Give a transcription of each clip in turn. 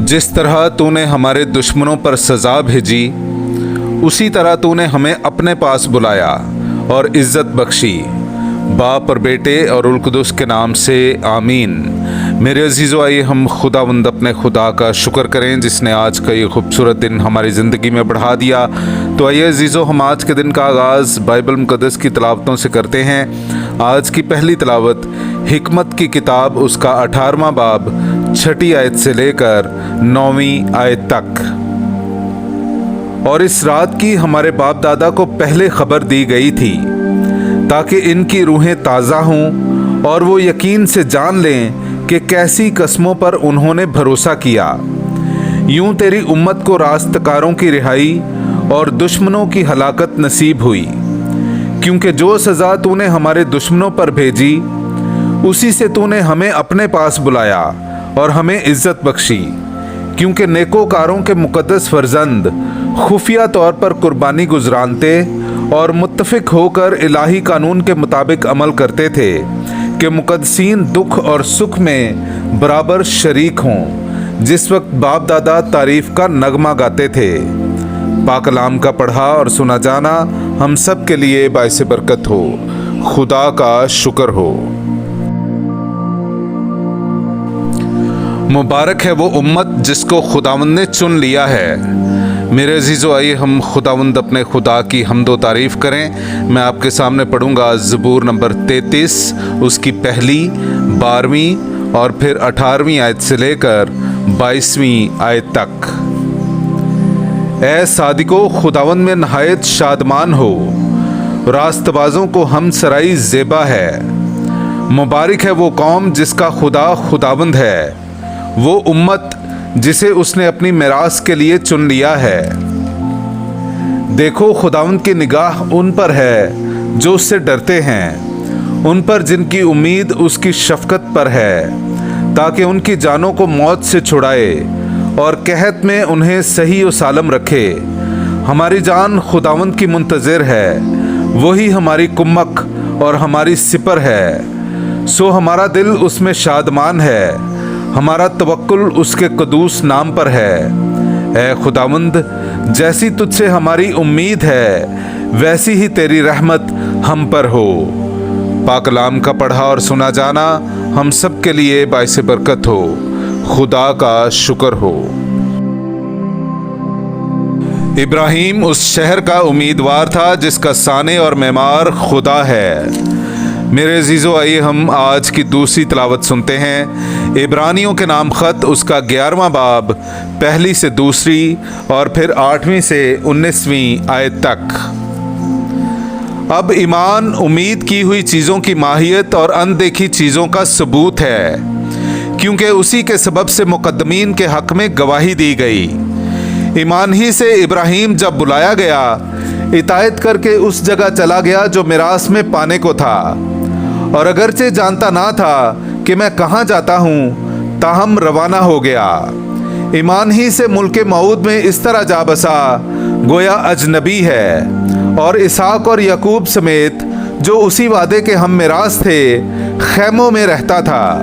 जिस तरह तूने हमारे दुश्मनों पर सज़ा भेजी, उसी तरह तूने हमें अपने पास बुलाया और इज़्ज़त बख्शी। बाप और बेटे और उल कुदुस के नाम से आमीन। मेरे अजीज़ों, आइए हम खुदावंद अपने खुदा का शुक्र करें जिसने आज का ये खूबसूरत दिन हमारी ज़िंदगी में बढ़ा दिया। तो आइए अजीज़ों, हम आज के दिन का आगाज़ बाइबल मुक़द्दस की तिलावतों से करते हैं। आज की पहली तिलावत हिकमत की किताब उसका 18वां बाब 6ठी आयत से लेकर 9वीं आयत तक। और इस रात की हमारे बाप दादा को पहले खबर दी गई थी ताकि इनकी रूहें ताज़ा हों और वो यकीन से जान लें कि कैसी कस्मों पर उन्होंने भरोसा किया। यूं तेरी उम्मत को रास्तकारों की रिहाई और दुश्मनों की हलाकत नसीब हुई, क्योंकि जो सज़ा तूने हमारे दुश्मनों पर भेजी उसी से तूने हमें अपने पास बुलाया और हमें इज़्ज़त बख्शी। क्योंकि नेकोकारों के मुक़द्दस फर्जंद खुफिया तौर पर कुर्बानी गुजरानते और मुत्तफिक होकर इलाही कानून के मुताबिक अमल करते थे कि मुक़द्दसीन दुख और सुख में बराबर शरीक हों। जिस वक्त बाप दादा तारीफ़ का नगमा गाते थे। पाक कलाम का पढ़ा और सुना जाना हम सब के लिए बाइस बरकत हो। खुदा का शुक्र हो। मुबारक है वो उम्मत जिसको खुदावंद ने चुन लिया है। मेरे अजीज़ों, आइए हम खुदावंद अपने खुदा की हम्दो तारीफ़ करें। मैं आपके सामने पढ़ूंगा ज़बूर नंबर 33 उसकी पहली, 12वीं और फिर 18वीं आयत से लेकर 22वीं आयत तक। ऐ सादिको, खुदावंद में नहायत शादमान हो, रास्तबाजों को हम सराई ज़ेबा है। मुबारक है वो कौम जिसका खुदा खुदावंद है, वो उम्मत जिसे उसने अपनी मिरास के लिए चुन लिया है। देखो, खुदावंद की निगाह उन पर है जो उससे डरते हैं, उन पर जिनकी उम्मीद उसकी शफकत पर है, ताकि उनकी जानों को मौत से छुड़ाए और कहत में उन्हें सही और सालम रखे। हमारी जान खुदावंद की मुंतज़िर है, वही हमारी कुम्मक और हमारी सिपर है। सो हमारा दिल उसमें शादमान है, हमारा तवक्कुल उसके कदूस नाम पर है। ऐ खुदावंद, जैसी तुझसे हमारी उम्मीद है वैसी ही तेरी रहमत हम पर हो। पाक कलाम का पढ़ा और सुना जाना हम सब के लिए बाइस बरकत हो। खुदा का शुक्र हो। इब्राहिम उस शहर का उम्मीदवार था जिसका साने और मेमार खुदा है। मेरे अजीज़ों, आइए हम आज की दूसरी तिलावत सुनते हैं। इब्रानियों के नाम ख़त उसका 11वां बाब पहली से दूसरी और फिर 8वीं से 19वीं आयत तक। अब ईमान उम्मीद की हुई चीज़ों की माहियत और अनदेखी चीज़ों का सबूत है, क्योंकि उसी के सबब से मुकद्दमीन के हक़ में गवाही दी गई। ईमान ही से इब्राहिम जब बुलाया गया, इतायत करके उस जगह चला गया जो मिरास में पाने को था, और अगरचे जानता ना था कि मैं कहाँ जाता हूँ, ताहम रवाना हो गया। ईमान ही से मुल्क मऊद में इस तरह जा बसा गोया अजनबी है, और इसहाक और याकूब समेत जो उसी वादे के हम मिरास थे खैमों में रहता था,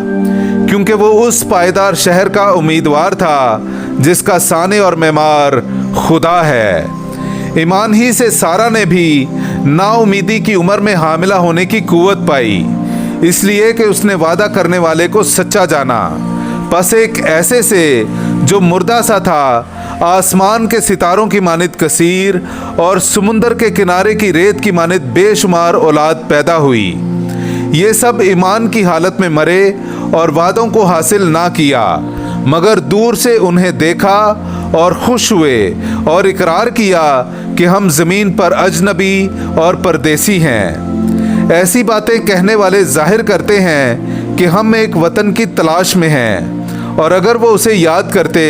क्योंकि वो उस पायदार शहर का उम्मीदवार था जिसका साने और मेमार खुदा है। ईमान ही से सारा ने भी नाउमीदी की उम्र में हामिला होने की कुव्वत पाई, इसलिए कि उसने वादा करने वाले को सच्चा जाना। बस एक ऐसे से जो मुर्दा सा था, आसमान के सितारों की मानित कसीर और समुंदर के किनारे की रेत की मानित बेशुमार औलाद पैदा हुई। ये सब ईमान की हालत में मरे और वादों को हासिल ना किया, मगर दूर से उन्हें देखा और खुश हुए और इकरार किया कि हम ज़मीन पर अजनबी और परदेसी हैं। ऐसी बातें कहने वाले जाहिर करते हैं कि हम एक वतन की तलाश में हैं, और अगर वो उसे याद करते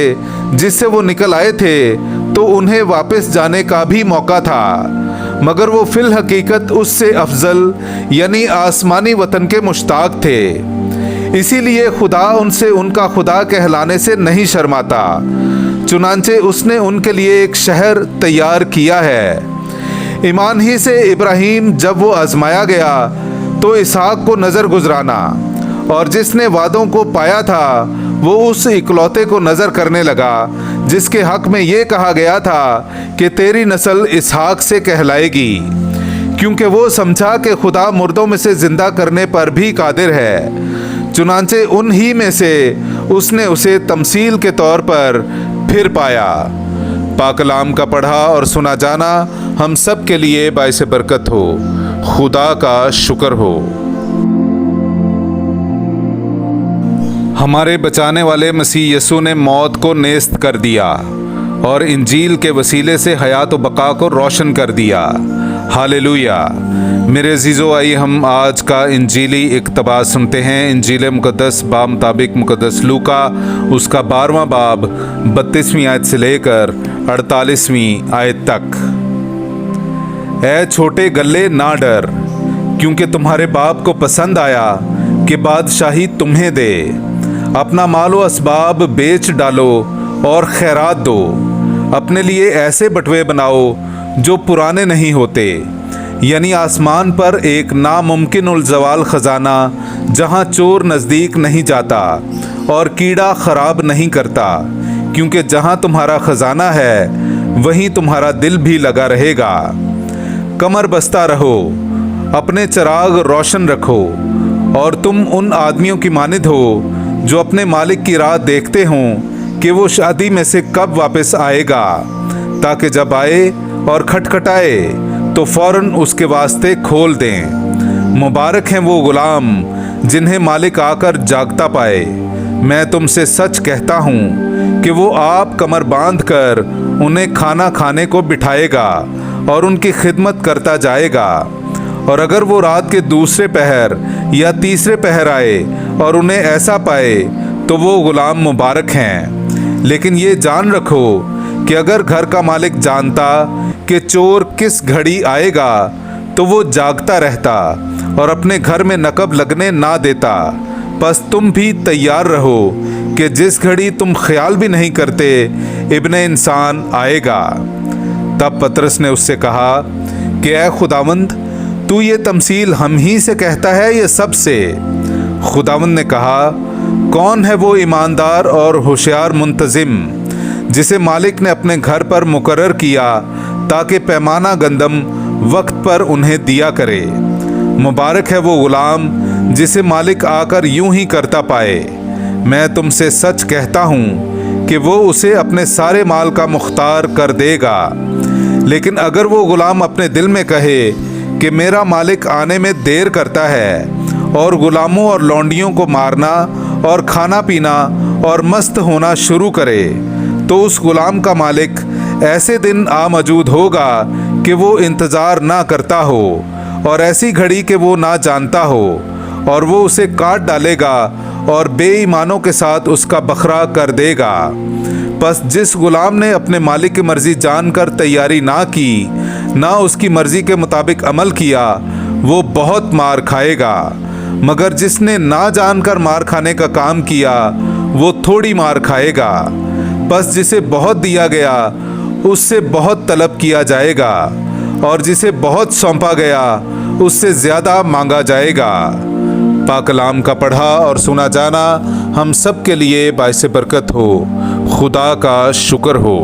जिससे वो निकल आए थे तो उन्हें वापस जाने का भी मौका था, मगर वो फिल हकीकत उससे अफजल यानी आसमानी वतन के मुश्ताक थे। इसीलिए खुदा उनसे उनका खुदा कहलाने से नहीं शर्माता, चुनांचे उसने उनके लिए एक शहर तैयार किया है। ईमान ही से इब्राहिम जब वो आजमाया गया तो इसहाक को नज़र गुजराना, और जिसने वादों को पाया था वो उस इकलौते को नजर करने लगा जिसके हक में ये कहा गया था कि तेरी नस्ल इसहाक से कहलाएगी, क्योंकि वो समझा कि खुदा मुर्दों में से जिंदा करने पर भी कादिर है। चुनांचे उन ही में से उसने उसे तमसील के तौर पर फिर पाया। पाक कलाम का पढ़ा और सुना जाना हम सब के लिए बाइस बरकत हो। खुदा का शुक्र हो। हमारे बचाने वाले मसीह यसू ने मौत को नेस्त कर दिया और इंजील के वसीले से हयात व बका को रोशन कर दिया। हालेलुया। मेरे अजीज़ो, आइए हम आज का इंजीली इक़्तिबास सुनते हैं। इंजील मुक़द्दस बा मुताबिक मुक़द्दस लूका उसका 12वां बाब 32वीं आयत से लेकर 48वीं आयत तक। ऐ छोटे गल्ले ना डर, क्योंकि तुम्हारे बाप को पसंद आया कि बादशाही तुम्हें दे। अपना मालो असबाब बेच डालो और खैरात दो। अपने लिए ऐसे बटवे बनाओ जो पुराने नहीं होते, यानी आसमान पर एक नामुमकिन उल ज़वाल ख़जाना, जहाँ चोर नज़दीक नहीं जाता और कीड़ा ख़राब नहीं करता, क्योंकि जहाँ तुम्हारा ख़जाना है वहीं तुम्हारा दिल भी लगा रहेगा। कमर बस्ता रहो, अपने चिराग रोशन रखो, और तुम उन आदमियों की मानिद हो जो अपने मालिक की राह देखते हों कि वो शादी में से कब वापस आएगा, ताकि जब आए और खटखटाए तो फौरन उसके वास्ते खोल दें। मुबारक हैं वो गुलाम जिन्हें मालिक आकर जागता पाए। मैं तुमसे सच कहता हूँ कि वो आप कमर बांध कर उन्हें खाना खाने को बिठाएगा और उनकी खिदमत करता जाएगा। और अगर वो रात के दूसरे पहर या तीसरे पहर आए और उन्हें ऐसा पाए तो वो गुलाम मुबारक हैं। लेकिन ये जान रखो कि अगर घर का मालिक जानता कि चोर किस घड़ी आएगा तो वो जागता रहता और अपने घर में नकब लगने ना देता। बस तुम भी तैयार रहो कि जिस घड़ी तुम ख्याल भी नहीं करते इब्ने इंसान आएगा। तब पतरस ने उससे कहा कि ऐ खुदावंद, तू ये तमसील हम ही से कहता है या सबसे? खुदावंद ने कहा, कौन है वो ईमानदार और होशियार मुंतजिम जिसे मालिक ने अपने घर पर मुकर्रर किया ताकि पैमाना गंदम वक्त पर उन्हें दिया करे। मुबारक है वो गुलाम जिसे मालिक आकर यूं ही करता पाए। मैं तुमसे सच कहता हूँ कि वो उसे अपने सारे माल का मुख्तार कर देगा। लेकिन अगर वो गुलाम अपने दिल में कहे कि मेरा मालिक आने में देर करता है, और गुलामों और लौंडियों को मारना और खाना पीना और मस्त होना शुरू करे, तो उस गुलाम का मालिक ऐसे दिन आ मौजूद होगा कि वो इंतज़ार ना करता हो और ऐसी घड़ी कि वो ना जानता हो, और वो उसे काट डालेगा और बेईमानों के साथ उसका बखरा कर देगा। बस जिस गुलाम ने अपने मालिक की मर्ज़ी जानकर तैयारी ना की, ना उसकी मर्ज़ी के मुताबिक अमल किया, वो बहुत मार खाएगा। मगर जिसने ना जानकर मार खाने का काम किया, वो थोड़ी मार खाएगा। बस जिसे बहुत दिया गया उससे बहुत तलब किया जाएगा, और जिसे बहुत सौंपा गया उससे ज़्यादा मांगा जाएगा। पाक कलाम का पढ़ा और सुना जाना हम सब के लिए बाइस बरकत हो। खुदा का शुक्र हो।